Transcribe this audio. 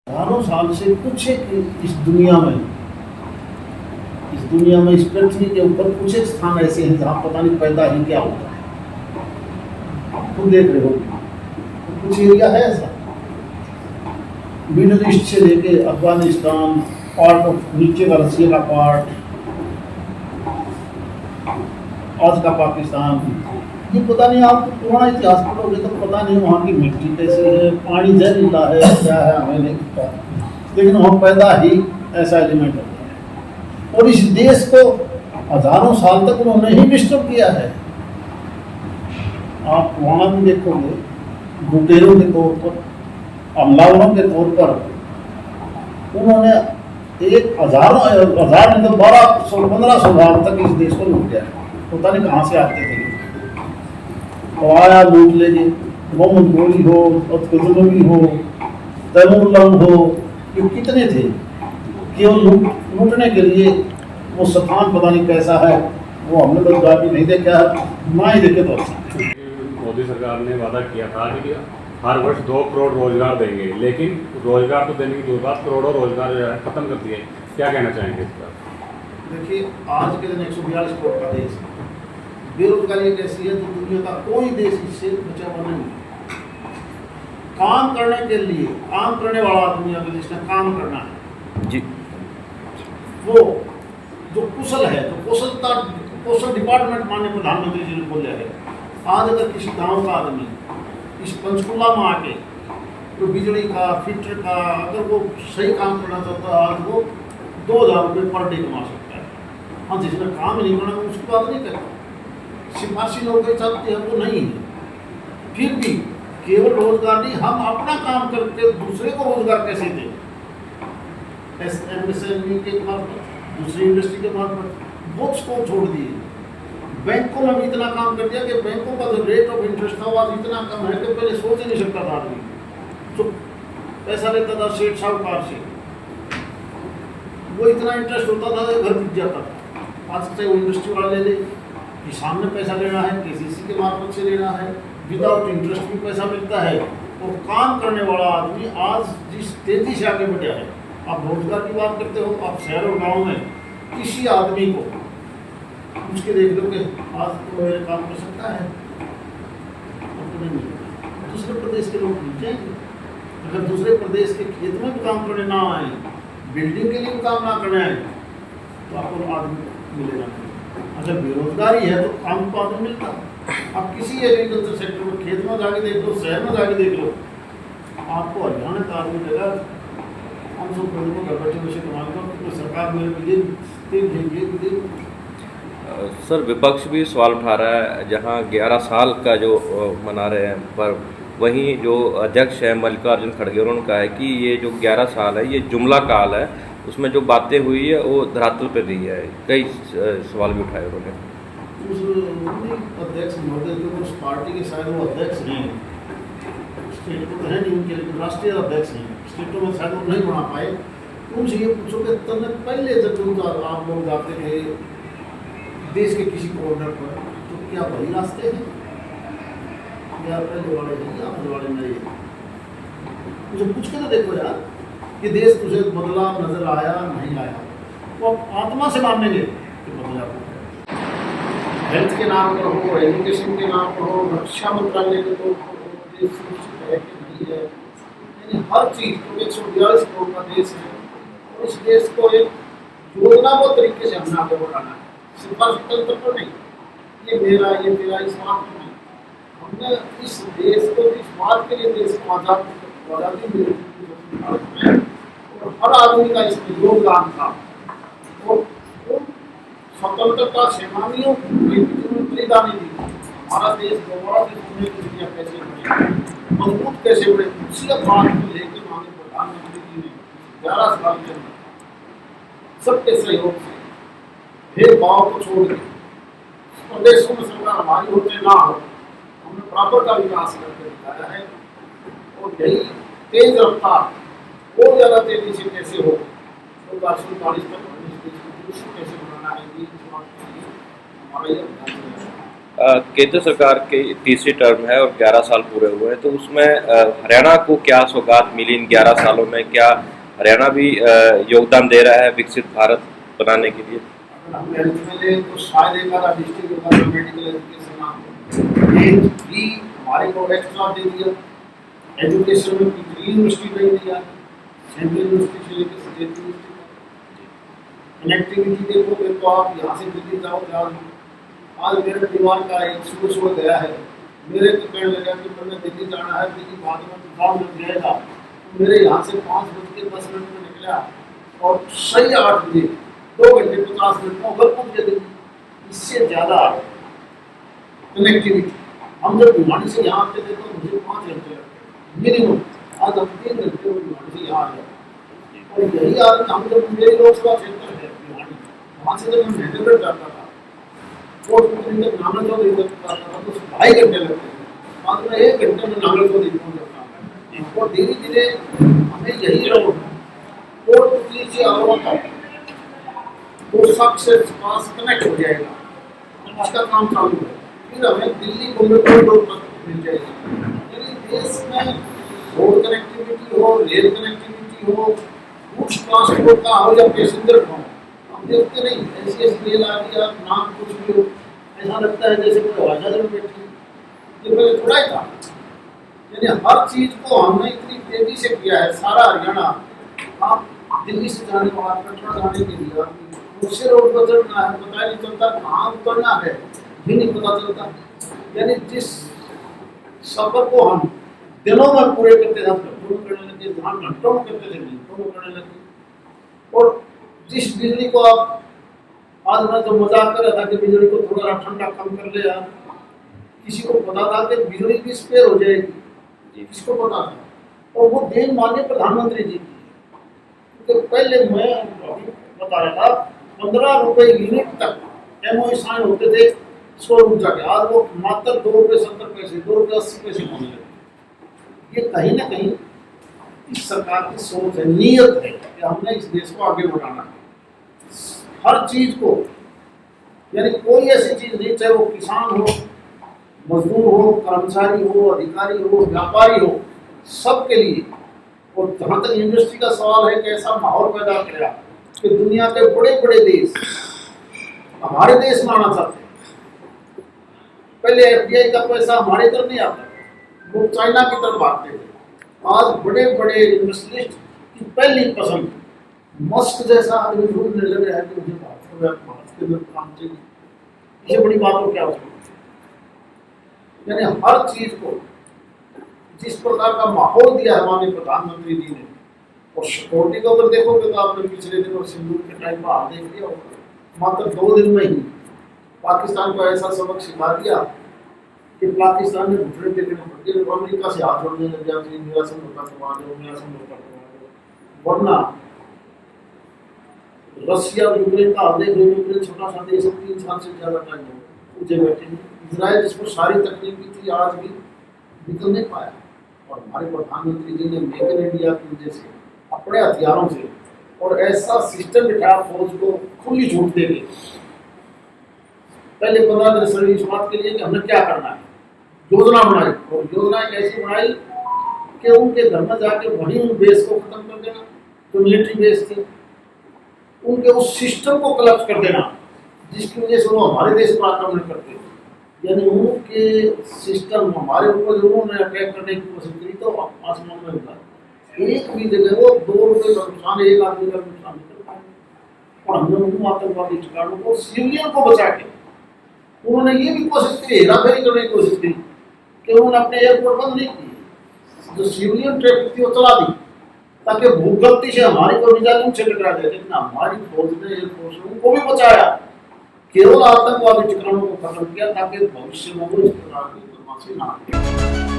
हजारों साल से कुछ एक इस दुनिया में इस पृथ्वी के ऊपर कुछ एक स्थान ऐसे हैं जहाँ पता नहीं पैदा ही क्या होता है। आप खुद देख रहे हो कुछ एरिया है ऐसा, मिडिल ईस्ट से लेके अफगानिस्तान, पार्ट ऑफ नीचे का रसिया का पार्ट, आज का पाकिस्तान, ये पता नहीं। आप पुराना इतिहास पढ़ोगे तो पता नहीं वहाँ की मिट्टी कैसी है, पानी जहरीला है क्या है हमें नहीं पता, लेकिन वहाँ पैदा ही ऐसा एलिमेंट होता है। और इस देश को हजारों साल तक उन्होंने ही डिस्टर्ब किया है। आप वहाँ भी देखोगे लुटेरों के तौर पर, हमलावरों के तौर पर उन्होंने एक हजार नहीं तो 1200-1500 साल तक इस देश को लूट गया। पता नहीं कहाँ से आते थे तो आया लूट लेंगे। वो मंगोली हो, अतकजनवी हो, तैमूरलंग हो, ये कितने थे केवल लूटने के लिए। वो स्थान पता नहीं कैसा है, वो हमने तो जाके नहीं देखा है, ना ही देखे तो। मोदी सरकार ने वादा किया था कि हर वर्ष 2 करोड़ रोजगार देंगे, लेकिन रोजगार तो देने की दूर बात, करोड़ों रोजगार खत्म कर दिए। क्या कहना चाहेंगे इस पर? देखिए, आज के दिन 142 करोड़ का देश है, बेरोजगारी एक ऐसी है तो दुनिया का कोई देश इससे बचा हुआ नहीं। काम करने के लिए, काम करने वाला आदमी अगर जिसने काम करना है जी, वो जो कुशल है, जो कौशल डिपार्टमेंट माननीय प्रधानमंत्री जी ने बोला है। आज अगर किसी गांव का आदमी इस पंचकुला में आके तो बिजली का, फिल्टर का, अगर वो सही काम करना चाहता है, आज वो 2000 रुपये पर डे कमा सकता है। हाँ, जिसने काम नहीं करना उसकी बात नहीं करता, सिफारशी नौकरी चलती है वो नहीं है। फिर भी केवल रोजगार नहीं, हम अपना काम करके दूसरे को रोजगार कैसे दें? एमएसएमई के मार्फत, दूसरी इंडस्ट्री के मार्फत बहुत स्कोप छोड़ दिए। बैंकों में भी इतना काम कर दिया कि बैंकों का जो रेट ऑफ इंटरेस्ट था वो आज इतना कम है कि पहले सोच ही नहीं सकता था आदमी। जो पैसा लेता था सेठ साहूकार से, वो इतना इंटरेस्ट होता था कि घर बिक जाता था। आज चाहे वो इंडस्ट्री वाला ले ले, किसान ने पैसा लेना है, केसीसी के मार्फत से लेना है, विदाउट इंटरेस्ट भी पैसा मिलता है। और काम करने वाला आदमी आज जिस तेजी से आगे बढ़ा है, आप रोजगार की बात करते हो, आप शहर और गाँव में किसी आदमी को पूछ के देख लो कि आज तो ये काम कर सकता है, तो नहीं मिलेगा। दूसरे प्रदेश के लोग मिल जाएंगे। अगर दूसरे प्रदेश के खेत में भी काम करने ना आए, बिल्डिंग के लिए भी काम ना करने आए, तो आपको आदमी मिलेगा नहीं। अगर बेरोजगारी है तो काम को आदमी मिलता है। आप किसी एग्रीकल्चर सेक्टर में खेत में जाके देख लो, शहर में जाके देख लो, आपको हरियाणा का आदमी मिलेगा। हम सब लोगों को घर बैठे वैसे कमाएंगे, सरकार में सर विपक्ष भी सवाल उठा रहा है, जहां 11 साल का जो मना रहे हैं, पर वहीं जो अध्यक्ष है मल्लिकार्जुन खड़गे, उन्होंने कहा है कि ये जो 11 साल है ये जुमला काल है, उसमें जो बातें हुई है वो धरातल पर रही है। कई सवाल भी उठाए उन्होंने। अध्यक्ष महोदय जो उस पार्टी के शायद वो अध्यक्ष हैं, स्टेट को तो है नहीं उनके, लेकिन राष्ट्रीय अध्यक्ष हैं, स्टेटों में शायद वो नहीं बना पाए। उनसे ये पूछो कि तुमने पहले जब आप लोग जाते थे देश के किसी कॉर्नर पर, तो क्या वही रास्ते हैं या पहले वाले हैं या आज वाले नए? मुझे पूछ के तो देखो यार, कि देश तुझे बदला नजर आया नहीं आया, वो आत्मा से मानेंगे कि बदला। हेल्थ के नाम पर हो, एजुकेशन के नाम पर हो, रक्षा मंत्रालय के तो देश सुरक्षित है कि नहीं है, यानी हर चीज तो 142 करोड़ का देश है। और इस देश को एक योजनाबद्ध तरीके से हमने आगे बढ़ाना है, सिफारिश तंत्र पर नहीं, ये मेरा ये मेरा इस बात पर नहीं। हमने इस देश को, इस बात के लिए देश को आज़ादी मिली और हर आदमी का इसमें योगदान था। और स्वतंत्रता सेनानियों की बलिदानी दी। हमारा देश दोबारा से होने की दुनिया कैसे बने, मजबूत कैसे बने, उसी बात को लेकर माननीय प्रधानमंत्री जी ने 11 साल के अंदर सबके सहयोग से भेदभाव को छोड़ के प्रदेशों में सरकार हमारी होते ना हो, हमने बराबर का विकास करके दिखाया है। और यही तेज रफ्तार और ज़्यादा तेजी से कैसे हो, 2047 तक कैसे बनाना है, हमारा ये अभियान चलेगा। केंद्र सरकार की तीसरी टर्म है और 11 साल पूरे हुए हैं, तो उसमें हरियाणा को क्या सौगात मिली इन 11 सालों में? क्या हरियाणा भी योगदान दे रहा है विकसित भारत बनाने के लिए? हम हेल्थ में ले तो शायद एक आधा डिस्ट्रिक्ट होगा जो मेडिकल एजुकेशन एक भी हमारे को एक्स्ट्रा दे दिया। एजुकेशन में पिछली यूनिवर्सिटी नहीं दिया, सेंट्रल यूनिवर्सिटी से लेकर स्टेट यूनिवर्सिटी तक। कनेक्टिविटी देखोगे तो आप यहाँ से दिल्ली जाओ आज मेरे परिवार का एक सुबह गया है, मेरे को कहने लगा कि मैंने दिल्ली जाना है, दिल्ली बाद में तो गाँव में जाएगा, तो मेरे यहाँ से 5:10 में निकला और सही 8 बजे 2 घंटे 50 मिनट में घर पहुँच गए। इससे ज़्यादा कनेक्टिविटी हम जब भिवानी से यहाँ आते थे तो मुझे 5 घंटे लगते मिनिमम, आज हम 3 घंटे भिवानी से यहाँ आ गए। और यही आदमी हम जब मेरी लोकसभा क्षेत्र है भिवानी, वहाँ से जब हम हैदराबाद जाता था कोटपुतली तक नांगल चौधरी तक जाता था तो 2.5 घंटे लगते थे, बाद में 1 घंटे में नांगल चौधरी पहुँच जाता था। और धीरे धीरे हमें यही रोड कोटपुतली से अलावा तक तो सबसे पास कनेक्ट हो जाएगा, उसका काम चालू है, फिर हमें दिल्ली बॉम्बे कॉरिडोर तक मिल जाएगी। यानी देश में रोड कनेक्टिविटी हो, रेल कनेक्टिविटी हो, कुछ ट्रांसपोर्ट का हो या पैसेंजर का हो, हम देखते नहीं ऐसी रेल आ गया नाम कुछ भी हो, ऐसा लगता है जैसे कोई हवाई जहाज में बैठी। ये पहले थोड़ा ही था। यानी हर चीज को हमने इतनी तेजी से किया है। सारा हरियाणा आप दिल्ली से जाने को आप पटना जाने के लिए उससे रोड बदलना है, पता नहीं चलता कहाँ उतरना है, भी नहीं पता चलता। यानी जिस सफर को हम दिनों में पूरे करते थे, घंटों में करने लगे, जहाँ घंटों में करते थे घंटों में करने लगे। और जिस बिजली को आप आज मैं जो मजाक कर रहा था कि बिजली को थोड़ा ठंडा कम कर ले यार, किसी को पता था कि बिजली भी स्पेयर हो जाएगी, किसको पता था? और वो देन माननीय प्रधानमंत्री जी की, क्योंकि पहले मैं बता रहा था 15 रुपए यूनिट तक MOU साइन होते थे सौर ऊर्जा के, आज वो मात्र 2 रुपये 70 पैसे 2 रुपये 80 पैसे होने लगे। ये कहीं ना कहीं इस सरकार की सोच है, नीयत है कि हमने इस देश को आगे बढ़ाना है। हर चीज को, यानी कोई ऐसी चीज नहीं, चाहे वो किसान हो, मजदूर हो, कर्मचारी हो, अधिकारी हो, व्यापारी हो, सबके लिए। और जहाँ तक इंडस्ट्री का सवाल है कि ऐसा माहौल पैदा किया कि दुनिया के बड़े बड़े देश हमारे देश में आना चाहते हैं। पहले FDI का पैसा हमारे तरफ नहीं आता, वो चाइना की तरफ भागते थे। आज बड़े बड़े इंडस्ट्रियलिस्ट की पहली पसंद मस्क जैसा आदमी ढूंढने लग रहा है कि मुझे भारत के अंदर काम चाहिए। इससे बड़ी बात हो क्या हो सकती है? यानी हर चीज को जिस प्रकार का माहौल दिया है माननीय प्रधानमंत्री जी ने, और सिक्योरिटी को अगर देखोगे तो आपने पिछले दिनों सिंदूर के टाइम पर हाल देख लिया होगा, मात्र 2 दिन में ही पाकिस्तान को ऐसा सबक सिखा दिया कि पाकिस्तान ने घुटने टेकने पड़ गए, अमेरिका से हाथ जोड़ने लग गया कि मेरा समझौता करवा दो, मेरा समझौता करवा दो। वरना रशिया और यूक्रेन का हाल देख लो, यूक्रेन छोटा सा देश 3 साल से ज्यादा टाइम हो मुझे बैठे। इजराइल जिसको सारी तकनीकी थी आज भी निकल नहीं पाया। और हमारे प्रधानमंत्री जी ने मेक इन इंडिया की वजह से अपने हथियारों से और ऐसा सिस्टम बिठाया फौज को खुली छूट दे दी। पहले 15 दिन सर्विस बात के लिए कि हमने क्या करना है, योजना बनाई, और योजना एक ऐसी बनाई कि उनके घर में जाके वहीं उन बेस को खत्म कर देना जो मिलिट्री बेस थे, उनके उस सिस्टम को कलेक्ट कर देना जिसकी वजह से वो हमारे देश पर आक्रमण करते थे। यानी उनके सिस्टम हमारे ऊपर जो उन्होंने अटैक करने की कोशिश की तो आसमान में उड़ा, एक भी जगह वो 2 रुपये का नुकसान, एक आदमी का नुकसान नहीं कर पाए। और हमने उन आतंकवादी ठिकानों को, सिविलियन को बचा के, उन्होंने ये भी कोशिश की, हेराफेरी करने की कोशिश की कि उन्होंने अपने एयरपोर्ट बंद नहीं किए, जो सिविलियन ट्रैफिक थी वो चला दी ताकि भूख गलती से हमारी को निजात से टकरा जाए। लेकिन हमारी फौज ने, एयरफोर्स ने उनको भी बचाया, केवल आतंकवादी ठिकानों को खत्म किया ताकि भविष्य में वो इस प्रकार की बदमाशी ना हो।